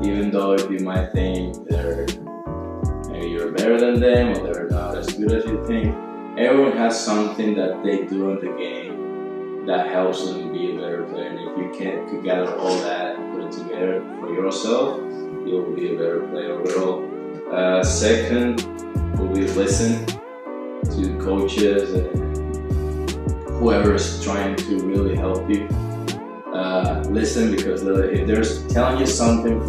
even though if you might think maybe you're better than them or they're not as good as you think. Everyone has something that they do in the game that helps them be a better player. And if you could gather all that and put it together for yourself, you'll be a better player overall. Second, will be listen to coaches and whoever is trying to really help you. Listen, because if they're telling you something,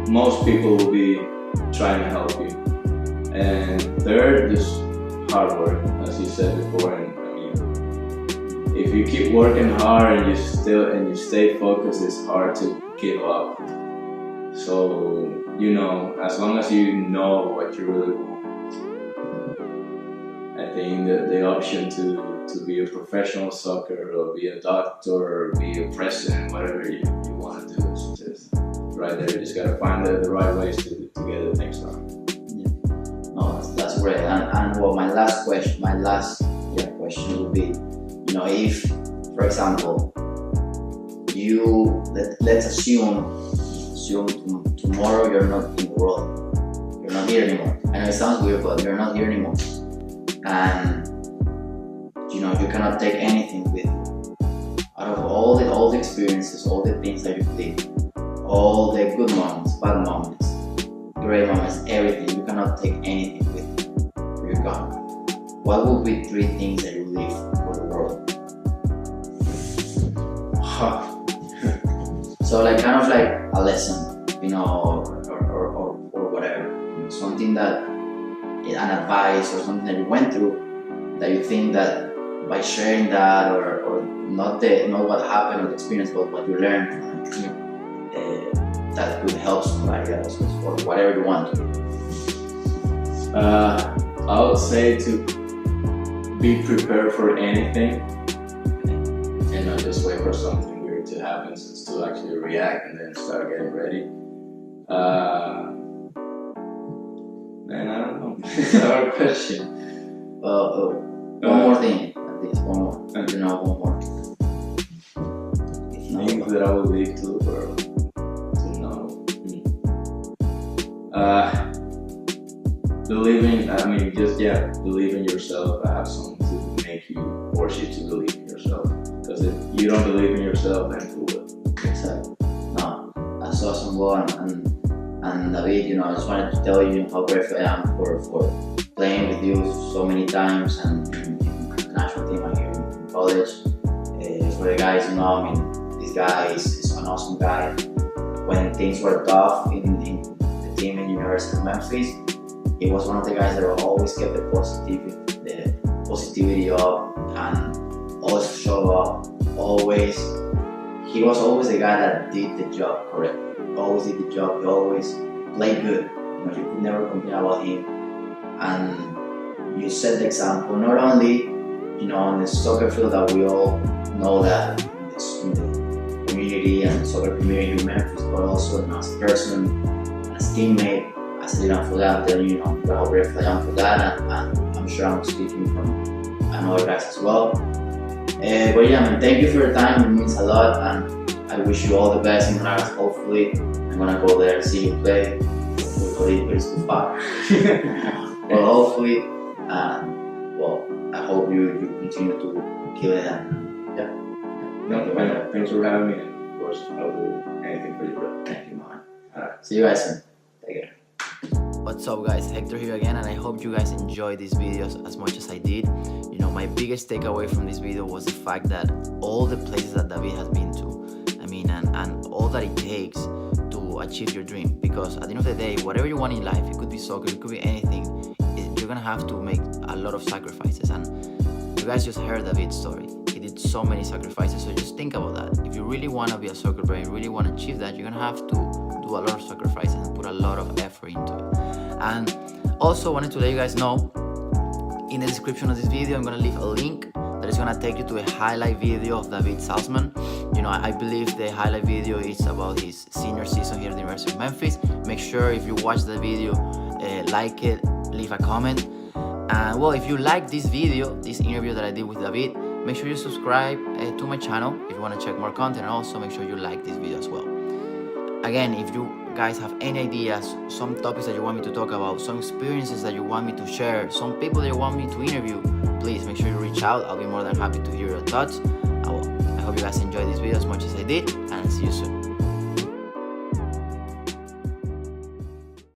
most people will be trying to help you. And third, just hard work, as you said before. And if you keep working hard and you stay focused, it's hard to give up. So as long as you know what you really want, I think that the option to be a professional soccer or be a doctor or be a president, whatever you want to do, is just right there. You just gotta find the right ways to get the things done. Yeah. No, that's great. And well, my last question would be, if, for example, let's assume tomorrow you're not in the world, you're not here anymore. I know it sounds weird, but you're not here anymore, and you cannot take anything with you. Out of all the experiences, all the things that you did, all the good moments, bad moments, great moments, everything, you cannot take anything with you. You're gone. What would be three things that you leave for the world? So kind of like a lesson, or whatever, something that, an advice or something that you went through that you think that by sharing that, or not what happened or the experience, but what you learned, that could help somebody else, or whatever you want to. I would say to be prepared for anything and not just wait for something weird to happen, so to actually react and then start getting ready. Man, I don't know. It's a hard question. One more thing, at least one more. One more. Things that I would leave to the world to know. Believe in yourself. Have something to force you to believe in yourself. Because if you don't believe in yourself, then who will? Exactly. No, that's awesome, Juan. And David, I just wanted to tell you how grateful I am for playing with you so many times, and in the national team and here in college. For the guys, this guy is an awesome guy. When things were tough in the team in University of Memphis, he was one of the guys that always kept the positivity up and always show up. He was always the guy that did the job correctly. Always did the job. He always played good. You could never complain about him. And you set the example not only on the soccer field that we all know that in the community and soccer community in Memphis, but also as a person, as a teammate, as a leader for that. I'm telling you, how grateful I am for that, and I'm sure I'm speaking from another guys as well. But yeah, thank you for your time. It means a lot, and I wish you all the best in Paris. Hopefully, I'm gonna go there and see you play. Hopefully, it's too far. Well, hopefully, I hope you continue to kill it. And Thanks for having me. And of course, I'll do anything for you, bro. Thank you, man. Alright. See you guys soon. Take care. What's up, guys? Hector here again, and I hope you guys enjoyed these videos as much as I did. My biggest takeaway from this video was the fact that all the places that David has been to, and all that it takes to achieve your dream. Because at the end of the day, whatever you want in life, it could be soccer, it could be anything, you're gonna have to make a lot of sacrifices. And you guys just heard David's story. He did so many sacrifices, so just think about that. If you really want to be a soccer player, you really want to achieve that, you're gonna have to do a lot of sacrifices and put a lot of effort into it. And also wanted to let you guys know, in the description of this video, I'm gonna leave a link that it's gonna take you to a highlight video of David Zalzman. I believe the highlight video is about his senior season here at the University of Memphis. Make sure if you watch the video, like it, leave a comment. And well, if you like this video, this interview that I did with David, make sure you subscribe to my channel if you want to check more content, and also make sure you like this video as well. Again, if you guys have any ideas, some topics that you want me to talk about, some experiences that you want me to share, some people that you want me to interview, please make sure you reach out. I'll be more than happy to hear your thoughts. I hope you guys enjoyed this video as much as I did, and I'll see you soon.